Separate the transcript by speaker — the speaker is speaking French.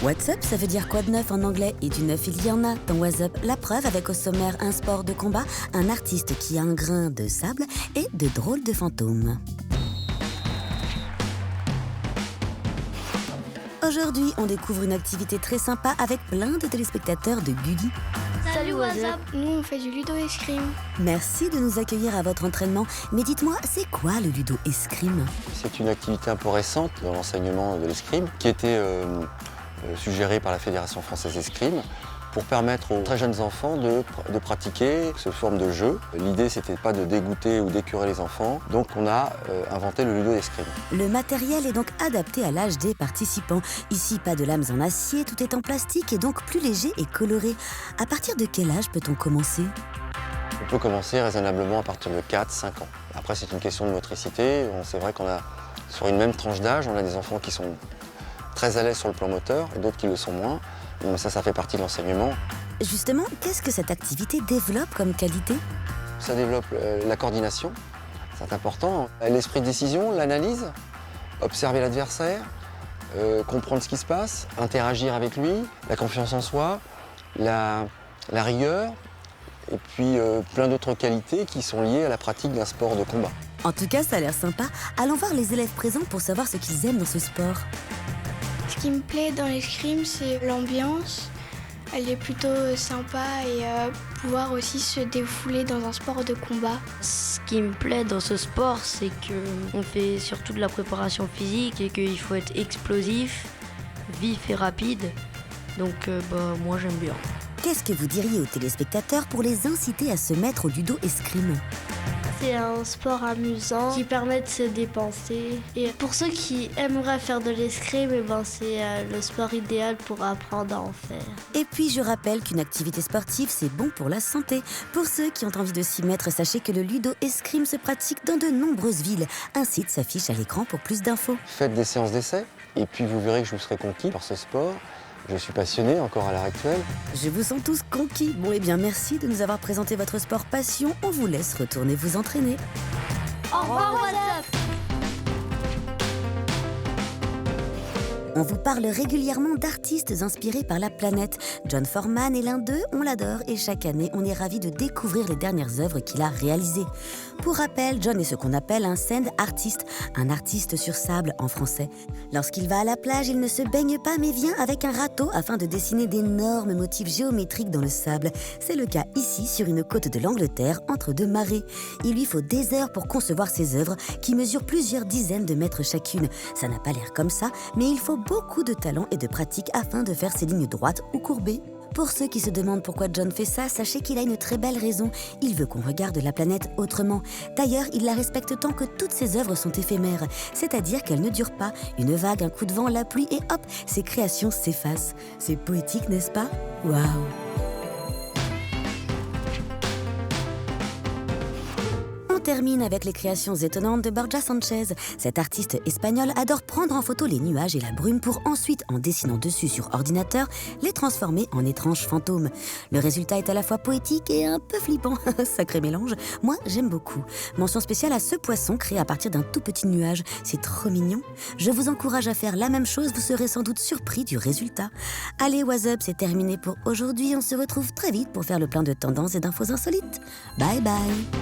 Speaker 1: What's up, ça veut dire quoi de neuf en anglais? Et du neuf, il y en a dans What's Up. La preuve avec au sommaire un sport de combat, un artiste qui a un grain de sable et de drôles de fantômes. Aujourd'hui, on découvre une activité très sympa avec plein de téléspectateurs de Gulli.
Speaker 2: Salut WhatsApp.
Speaker 3: Nous, on fait du ludo-escrime.
Speaker 1: Merci de nous accueillir à votre entraînement. Mais dites-moi, c'est quoi le ludo-escrime?
Speaker 4: C'est une activité un peu récente dans l'enseignement de l'escrime qui a été suggérée par la Fédération française d'escrime pour permettre aux très jeunes enfants de pratiquer cette forme de jeu. L'idée, c'était pas de dégoûter ou d'écœurer les enfants, donc on a inventé le ludo-escrime.
Speaker 1: Le matériel est donc adapté à l'âge des participants. Ici, pas de lames en acier, tout est en plastique et donc plus léger et coloré. À partir de quel âge peut-on commencer?
Speaker 4: On peut commencer raisonnablement à partir de 4-5 ans. Après, c'est une question de motricité. C'est vrai qu'on a, sur une même tranche d'âge, on a des enfants qui sont très à l'aise sur le plan moteur et d'autres qui le sont moins. Donc ça fait partie de l'enseignement.
Speaker 1: Justement, qu'est-ce que cette activité développe comme qualité?
Speaker 4: Ça développe la coordination, c'est important. L'esprit de décision, l'analyse, observer l'adversaire, comprendre ce qui se passe, interagir avec lui, la confiance en soi, la rigueur, et puis plein d'autres qualités qui sont liées à la pratique d'un sport de combat.
Speaker 1: En tout cas, ça a l'air sympa. Allons voir les élèves présents pour savoir ce qu'ils aiment dans ce sport.
Speaker 3: Ce qui me plaît dans l'escrime, c'est l'ambiance. Elle est plutôt sympa et pouvoir aussi se défouler dans un sport de combat.
Speaker 2: Ce qui me plaît dans ce sport, c'est qu'on fait surtout de la préparation physique et qu'il faut être explosif, vif et rapide. Donc moi j'aime bien.
Speaker 1: Qu'est-ce que vous diriez aux téléspectateurs pour les inciter à se mettre au ludo-escrime?
Speaker 5: C'est un sport amusant qui permet de se dépenser. Et pour ceux qui aimeraient faire de l'escrime, c'est le sport idéal pour apprendre à en faire.
Speaker 1: Et puis je rappelle qu'une activité sportive, c'est bon pour la santé. Pour ceux qui ont envie de s'y mettre, sachez que le ludo-escrime se pratique dans de nombreuses villes. Un site s'affiche à l'écran pour plus d'infos.
Speaker 4: Faites des séances d'essai et puis vous verrez que je vous serai conquis par ce sport. Je suis passionné encore à l'heure actuelle.
Speaker 1: Je vous sens tous conquis. Bon, eh bien, merci de nous avoir présenté votre sport passion. On vous laisse retourner vous entraîner.
Speaker 5: Au revoir WhatsApp.
Speaker 1: On vous parle régulièrement d'artistes inspirés par la planète. John Foreman est l'un d'eux, on l'adore et chaque année, on est ravis de découvrir les dernières œuvres qu'il a réalisées. Pour rappel, John est ce qu'on appelle un sand artist, un artiste sur sable en français. Lorsqu'il va à la plage, il ne se baigne pas mais vient avec un râteau afin de dessiner d'énormes motifs géométriques dans le sable. C'est le cas ici sur une côte de l'Angleterre entre deux marées. Il lui faut des heures pour concevoir ses œuvres qui mesurent plusieurs dizaines de mètres chacune. Ça n'a pas l'air comme ça, mais il faut beaucoup de talent et de pratique afin de faire ces lignes droites ou courbées. Pour ceux qui se demandent pourquoi John fait ça, sachez qu'il a une très belle raison. Il veut qu'on regarde la planète autrement. D'ailleurs, il la respecte tant que toutes ses œuvres sont éphémères, c'est-à-dire qu'elles ne durent pas. Une vague, un coup de vent, la pluie et hop, ses créations s'effacent. C'est poétique, n'est-ce pas? Waouh! On termine avec les créations étonnantes de Borja Sanchez. Cet artiste espagnol adore prendre en photo les nuages et la brume pour ensuite, en dessinant dessus sur ordinateur, les transformer en étranges fantômes. Le résultat est à la fois poétique et un peu flippant. Sacré mélange. Moi, j'aime beaucoup. Mention spéciale à ce poisson créé à partir d'un tout petit nuage. C'est trop mignon. Je vous encourage à faire la même chose, vous serez sans doute surpris du résultat. Allez, What's Up, c'est terminé pour aujourd'hui. On se retrouve très vite pour faire le plein de tendances et d'infos insolites. Bye bye.